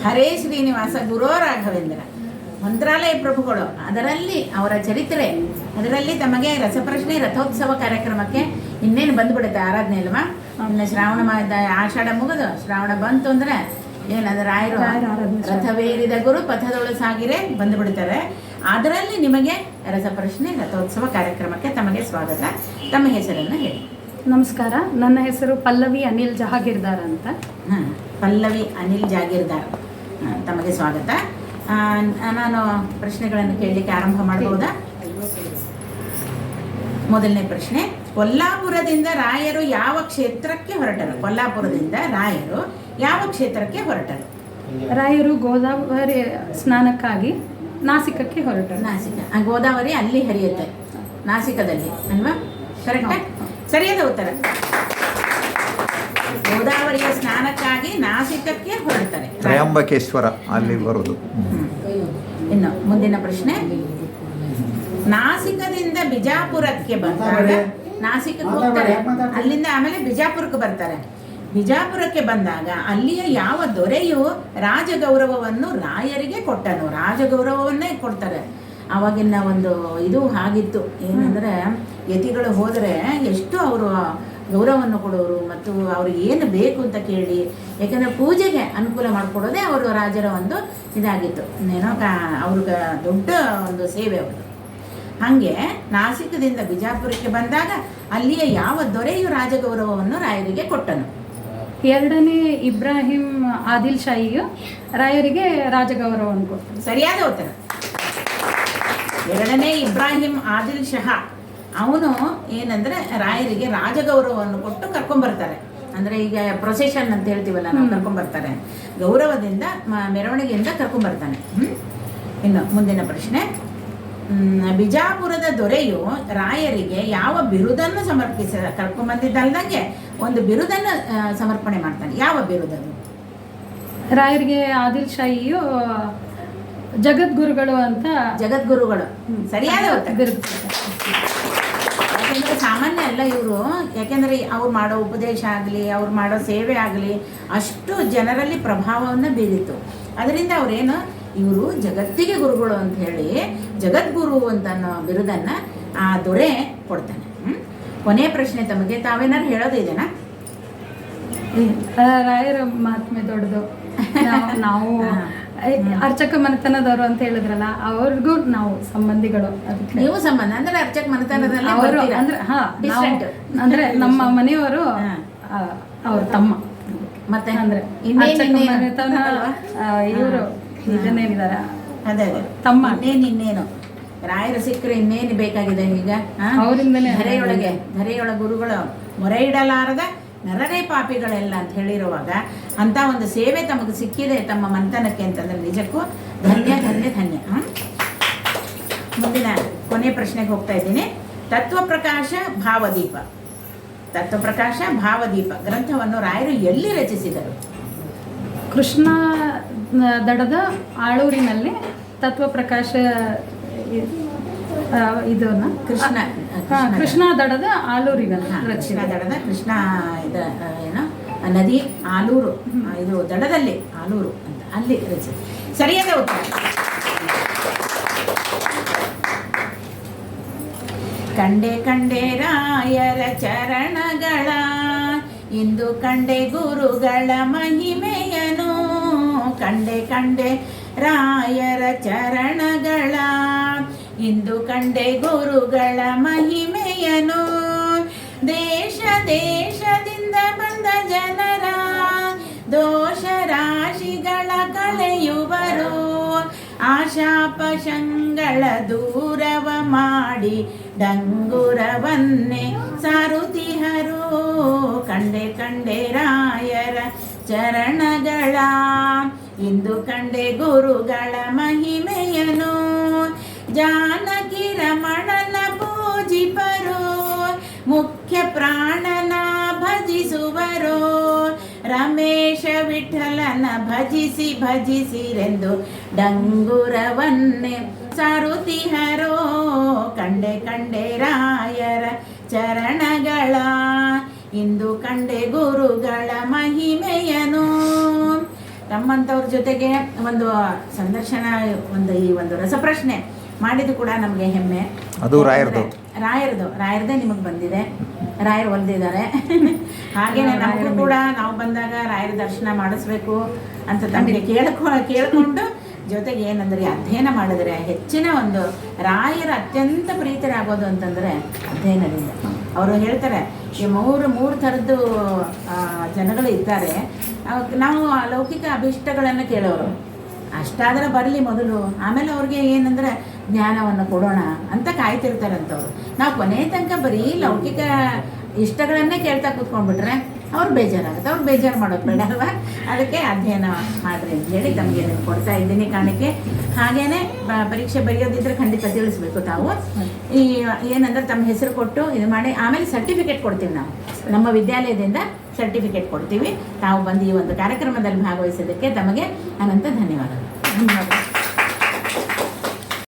ಹರೇ ಶ್ರೀನಿವಾಸ ಗುರೋ ರಾಘವೇಂದ್ರ ಮಂತ್ರಾಲಯ ಪ್ರಭುಗಳು, ಅದರಲ್ಲಿ ಅವರ ಚರಿತ್ರೆ, ಅದರಲ್ಲಿ ತಮಗೆ ರಸಪ್ರಶ್ನೆ ರಥೋತ್ಸವ ಕಾರ್ಯಕ್ರಮಕ್ಕೆ ಇನ್ನೇನು ಬಂದುಬಿಡುತ್ತೆ ಆರಾಧನೆ ಅಲ್ವಾ. ಇನ್ನು ಶ್ರಾವಣ ಆಷಾಢ ಮುಗಿದು ಶ್ರಾವಣ ಬಂತು ಅಂದರೆ ಏನದು ರಾಯರು ರಥವೇರಿದ ಗುರು ಪಥದೊಳು ಸಾಗಿರೆ ಬಂದುಬಿಡ್ತಾರೆ. ಅದರಲ್ಲಿ ನಿಮಗೆ ರಸಪ್ರಶ್ನೆ ರಥೋತ್ಸವ ಕಾರ್ಯಕ್ರಮಕ್ಕೆ ತಮಗೆ ಸ್ವಾಗತ. ತಮ್ಮ ಹೆಸರನ್ನು ಹೇಳಿ. ನಮಸ್ಕಾರ, ನನ್ನ ಹೆಸರು ಪಲ್ಲವಿ ಅನಿಲ್ ಜಹಾಗೀರ್ದಾರ್ ಅಂತ. ಪಲ್ಲವಿ ಅನಿಲ್ ಜಾಗೀರ್ದಾರ್, ತಮಗೆ ಸ್ವಾಗತ. ನಾನು ಪ್ರಶ್ನೆಗಳನ್ನು ಕೇಳಲಿಕ್ಕೆ ಆರಂಭ ಮಾಡಬಹುದಾ? ಮೊದಲನೇ ಪ್ರಶ್ನೆ, ಕೊಲ್ಲಾಪುರದಿಂದ ರಾಯರು ಯಾವ ಕ್ಷೇತ್ರಕ್ಕೆ ಹೊರಟರು? ಕೊಲ್ಲಾಪುರದಿಂದ ರಾಯರು ಯಾವ ಕ್ಷೇತ್ರಕ್ಕೆ ಹೊರಟರು? ರಾಯರು ಗೋದಾವರಿ ಸ್ನಾನಕ್ಕಾಗಿ ನಾಸಿಕಕ್ಕೆ ಹೊರಟರು. ನಾಸಿಕ, ಗೋದಾವರಿ ಅಲ್ಲಿ ಹರಿಯುತ್ತೆ, ನಾಸಿಕದಲ್ಲಿ ಅಲ್ವಾ? ಕರೆಕ್ಟಾ? ಸರಿಯಾದ ಉತ್ತರ. ಗೋದಾವರಿಯ ಸ್ನಾನಕ್ಕಾಗಿ ನಾಸಿಕಕ್ಕೆ ಹೊರಡ್ತಾರೆ. ತ್ರಯಂಬಕೇಶ್ವರ ಅಲ್ಲಿ ಬರುವುದು. ಇನ್ನು ಮುಂದಿನ ಪ್ರಶ್ನೆ, ನಾಸಿಕದಿಂದ ಬಿಜಾಪುರಕ್ಕೆ ಬಂದಾಗ, ನಾಸಿಕಕ್ಕೆ ಹೋಗ್ತಾರೆ, ಅಲ್ಲಿಂದ ಆಮೇಲೆ ಬಿಜಾಪುರಕ್ಕೆ ಬರ್ತಾರೆ. ಬಿಜಾಪುರಕ್ಕೆ ಬಂದಾಗ ಅಲ್ಲಿಯ ಯಾವ ದೊರೆಯು ರಾಜಗೌರವವನ್ನು ರಾಯರಿಗೆ ಕೊಟ್ಟನು? ರಾಜಗೌರವವನ್ನೇ ಕೊಡ್ತಾರೆ. ಆವಾಗಿನ ಒಂದು ಇದು ಹಾಗಿತ್ತು, ಏನಂದ್ರೆ ಯತಿಗಳು ಹೋದರೆ ಎಷ್ಟು ಅವರು ಗೌರವವನ್ನು ಕೊಡೋರು ಮತ್ತು ಅವ್ರಿಗೆ ಏನು ಬೇಕು ಅಂತ ಕೇಳಿ, ಯಾಕಂದರೆ ಪೂಜೆಗೆ ಅನುಕೂಲ ಮಾಡಿಕೊಡೋದೇ ಅವರು ರಾಜರ ಒಂದು ಇದಾಗಿತ್ತು. ಏನೋ ಅವ್ರಿಗೆ ದೊಡ್ಡ ಒಂದು ಸೇವೆ ಅವರು. ಹಾಗೆ ನಾಸಿಕದಿಂದ ಬಿಜಾಪುರಕ್ಕೆ ಬಂದಾಗ ಅಲ್ಲಿಯ ಯಾವ ದೊರೆಯು ರಾಜಗೌರವವನ್ನು ರಾಯರಿಗೆ ಕೊಟ್ಟನು? ಎರಡನೇ ಇಬ್ರಾಹಿಂ ಆದಿಲ್ ಶಾಹಿಯು ರಾಯರಿಗೆ ರಾಜಗೌರವವನ್ನು ಕೊಟ್ಟರು. ಸರಿಯಾದ ಉತ್ತರ. ಎರಡನೇ ಇಬ್ರಾಹಿಂ ಆದಿಲ್ ಶಹಾ ಅವನು ಏನಂದ್ರೆ ರಾಯರಿಗೆ ರಾಜಗೌರವವನ್ನು ಕೊಟ್ಟು ಕರ್ಕೊಂಡ್ಬರ್ತಾರೆ. ಅಂದರೆ ಈಗ ಪ್ರೊಸೆಷನ್ ಅಂತ ಹೇಳ್ತೀವಲ್ಲ, ನಾವು ಕರ್ಕೊಂಡ್ಬರ್ತಾರೆ, ಗೌರವದಿಂದ ಮೆರವಣಿಗೆಯಿಂದ ಕರ್ಕೊಂಡ್ಬರ್ತಾನೆ. ಇನ್ನು ಮುಂದಿನ ಪ್ರಶ್ನೆ, ಬಿಜಾಪುರದ ದೊರೆಯು ರಾಯರಿಗೆ ಯಾವ ಬಿರುದನ್ನು ಕರ್ಕೊಂಡ್ಬಂದಿದ್ದಲ್ದಂಗೆ ಒಂದು ಬಿರುದನ್ನು ಸಮರ್ಪಣೆ ಮಾಡ್ತಾನೆ. ಯಾವ ಬಿರುದನ್ನು? ರಾಯರಿಗೆ ಆದಿಲ್ ಶಾಹಿಯು ಜಗದ್ಗುರುಗಳು ಅಂತ. ಜಗದ್ಗುರುಗಳು, ಸರಿಯಾದ ಉತ್ತರ. ಯಾಕೆಂದರೆ ಸಾಮಾನ್ಯ ಅಲ್ಲ ಇವರು, ಯಾಕೆಂದರೆ ಅವ್ರು ಮಾಡೋ ಉಪದೇಶ ಆಗಲಿ, ಅವ್ರು ಮಾಡೋ ಸೇವೆ ಆಗಲಿ ಅಷ್ಟು ಜನರಲ್ಲಿ ಪ್ರಭಾವವನ್ನು ಬೀರಿತ್ತು. ಅದರಿಂದ ಅವರೇನು, ಇವರು ಜಗತ್ತಿಗೆ ಗುರುಗಳು ಅಂತ ಹೇಳಿ ಜಗದ್ಗುರು ಅಂತ ಅನ್ನೋ ಬಿರುದನ್ನು ಆ ದೊರೆ ಕೊಡ್ತಾನೆ. ಕೊನೆಯ ಪ್ರಶ್ನೆ ತಮಗೆ, ತಾವೇನಾರು ಹೇಳೋದು ಇದೆನಾ? ರಾಯರ ಮಹಾತ್ಮೆ ದೊಡ್ಡದು. ನಾವು ಅರ್ಚಕ ಮನೆತನದವರು ಅಂತ ಹೇಳಿದ್ರಲ್ಲ, ಅವ್ರಿಗೂ ನಾವು ಸಂಬಂಧಿಗಳು. ಅದಕ್ಕೆ ನೀವು ಸಂಬಂಧ ಅಂದ್ರೆ ಅರ್ಚಕ ಮನೆತನದಲ್ಲಿ ಅವರು ಅಂದ್ರೆ ಅಂದ್ರೆ ನಮ್ಮ ಮನೆಯವರು ಅವ್ರ ತಮ್ಮ. ಮತ್ತೆ ಅಂದ್ರೆ ಮನೆತನ ಇವರು ಇದನ್ನೇನಿದ್ದಾರೆ ಅದೇ ತಮ್ಮ. ಇನ್ನೇನು ರಾಯರು ಸಿಕ್ಕರೆ ಇನ್ನೇನು ಬೇಕಾಗಿದೆ ಈಗ? ಅವರಿಂದಲೇ ಧರೆಯೊಳ ಗುರುಗಳು ಮೊರೆ ಇಡಲಾರದ ನರರೇ ಪಾಪಿಗಳೆಲ್ಲ ಅಂತ ಹೇಳಿರುವಾಗ ಅಂತ ಒಂದು ಸೇವೆ ತಮಗೆ ಸಿಕ್ಕಿದೆ ತಮ್ಮ ಮಂಥನಕ್ಕೆ ಅಂತಂದ್ರೆ ನಿಜಕ್ಕೂ ಧನ್ಯ ಧನ್ಯ ಧನ್ಯ. ಮುಂದಿನ ಕೊನೆ ಪ್ರಶ್ನೆಗೆ ಹೋಗ್ತಾ ಇದ್ದೀನಿ. ತತ್ವಪ್ರಕಾಶ ಭಾವದೀಪ, ತತ್ವಪ್ರಕಾಶ ಭಾವದೀಪ ಗ್ರಂಥವನ್ನು ರಾಯರು ಎಲ್ಲಿ ರಚಿಸಿದರು? ಕೃಷ್ಣ ದಡದ ಆಳೂರಿನಲ್ಲಿ ತತ್ವಪ್ರಕಾಶ ಇದನ್ನ ಕೃಷ್ಣ ದಡದ ಆಲೂರಿನಲ್ಲಿ. ಕೃಷ್ಣ ದಡದ ಕೃಷ್ಣ ಇದು ಏನು ನದಿ ಆಲೂರು, ಇದು ದಡದಲ್ಲಿ ಆಲೂರು ಅಂತ ಅಲ್ಲಿ ರಚಿಸಿ. ಸರಿಯಾದ ಉತ್ತರ. ಕಂಡೆ ಕಂಡೆ ರಾಯರ ಚರಣಗಳ, ಇಂದು ಕಂಡೆ ಗುರುಗಳ ಮಹಿಮೆಯನು. ಕಂಡೆ ಕಂಡೆ ರಾಯರ ಚರಣಗಳ, ಇಂದು ಕಂಡೆ ಗುರುಗಳ ಮಹಿಮೆಯನು. ದೇಶ ದೇಶದಿಂದ ಬಂದ ಜನರ ದೋಷ ರಾಶಿಗಳ ಕಳೆಯುವರು. ಆಶಾಪಶಂಗಳ ದೂರವ ಮಾಡಿ ಡಂಗುರವನ್ನೇ ಸಾರುತಿಹರು. ಕಂಡೆ ಕಂಡೆ ರಾಯರ ಚರಣಗಳ, ಇಂದು ಕಂಡೆ ಗುರುಗಳ ಮಹಿಮೆಯನು. ಜಾನಕಿ ರಮಣನ ಪೂಜಿಪರು, ಮುಖ್ಯ ಪ್ರಾಣನ ಭಜಿಸುವರು. ರಮೇಶ ವಿಠಲನ ಭಜಿಸಿ ಭಜಿಸಿರೆಂದು ಡಂಗುರವನ್ನೇ ಸಾರುತಿಹರೋ. ಕಂಡೆ ಕಂಡೆ ರಾಯರ ಚರಣಗಳ, ಇಂದು ಕಂಡೆ ಗುರುಗಳ ಮಹಿಮೆಯನು. ತಮ್ಮಂಥವ್ರ ಜೊತೆಗೆ ಒಂದು ಸಂದರ್ಶನ, ಈ ಒಂದು ರಸಪ್ರಶ್ನೆ ಮಾಡಿದ್ದು ಕೂಡ ನಮಗೆ ಹೆಮ್ಮೆ. ಅದು ರಾಯರದು. ರಾಯರದೇ ನಿಮಗೆ ಬಂದಿದೆ, ರಾಯರು ಹೊಲ್ದಿದ್ದಾರೆ. ಹಾಗೇನೆ ನಮಗೂ ಕೂಡ ನಾವು ಬಂದಾಗ ರಾಯರ ದರ್ಶನ ಮಾಡಿಸ್ಬೇಕು ಅಂತ ತಮಗೆ ಕೇಳ್ಕೊಂಡು ಜೊತೆಗೆ ಏನಂದ್ರೆ ಅಧ್ಯಯನ ಮಾಡಿದ್ರೆ ಹೆಚ್ಚಿನ ಒಂದು ರಾಯರ ಅತ್ಯಂತ ಪ್ರೀತರಾಗೋದು ಅಂತಂದರೆ ಅಧ್ಯಯನದಿಂದ. ಅವರು ಹೇಳ್ತಾರೆ ಈ ಮೂರು ಥರದ್ದು ಜನಗಳು ಇದ್ದಾರೆ. ನಾವು ಲೌಕಿಕ ಅಭಿಷ್ಟಗಳನ್ನು ಕೇಳೋರು, ಅಷ್ಟಾದರೆ ಬರಲಿ ಮೊದಲು, ಆಮೇಲೆ ಅವ್ರಿಗೆ ಏನಂದರೆ ಜ್ಞಾನವನ್ನು ಕೊಡೋಣ ಅಂತ ಕಾಯ್ತಿರ್ತಾರಂಥವ್ರು. ನಾವು ಕೊನೆ ತನಕ ಬರೀ ಲೌಕಿಕ ಇಷ್ಟಗಳನ್ನೇ ಕೇಳ್ತಾ ಕೂತ್ಕೊಂಡ್ಬಿಟ್ರೆ ಅವ್ರು ಬೇಜಾರಾಗುತ್ತೆ. ಅವ್ರು ಬೇಜಾರು ಮಾಡೋದು ಬೇಡ ಅಲ್ವಾ? ಅದಕ್ಕೆ ಅಧ್ಯಯನ ಮಾಡಿರಿ ಅಂತ ಹೇಳಿ ತಮಗೆ ಕೊಡ್ತಾ ಇದ್ದೀನಿ ಕಾಣಿಕೆ. ಹಾಗೇನೆ ಪರೀಕ್ಷೆ ಬರೆಯೋದಿದ್ರೆ ಖಂಡಿತ ತಿಳಿಸ್ಬೇಕು ತಾವು. ಈ ಏನಂದ್ರೆ ತಮ್ಮ ಹೆಸರು ಕೊಟ್ಟು ಇದು ಮಾಡಿ ಆಮೇಲೆ ಸರ್ಟಿಫಿಕೇಟ್ ಕೊಡ್ತೀವಿ. ನಾವು ನಮ್ಮ ವಿದ್ಯಾಲಯದಿಂದ ಸರ್ಟಿಫಿಕೇಟ್ ಕೊಡ್ತೀವಿ. ತಾವು ಬಂದು ಈ ಒಂದು ಕಾರ್ಯಕ್ರಮದಲ್ಲಿ ಭಾಗವಹಿಸೋದಕ್ಕೆ ತಮಗೆ ಅನಂತ ಧನ್ಯವಾದಗಳು.